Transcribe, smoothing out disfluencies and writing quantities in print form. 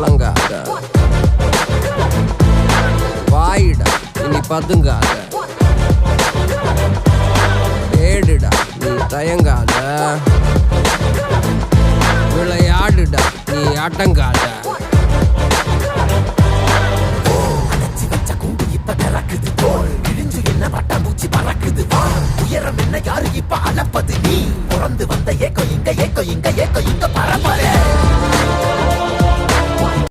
கலங்காத, வாயிடா இனி பதுங்காத, ஏடுடா நீ தயங்காத, விளையாடுடா நீ அடங்காத. உயரம் என்ன யாரு இப்ப அளப்பது நீ பிறந்து வந்த ஏக்கோ இங்க ஏக்கோ இங்க ஏக்கோ இங்க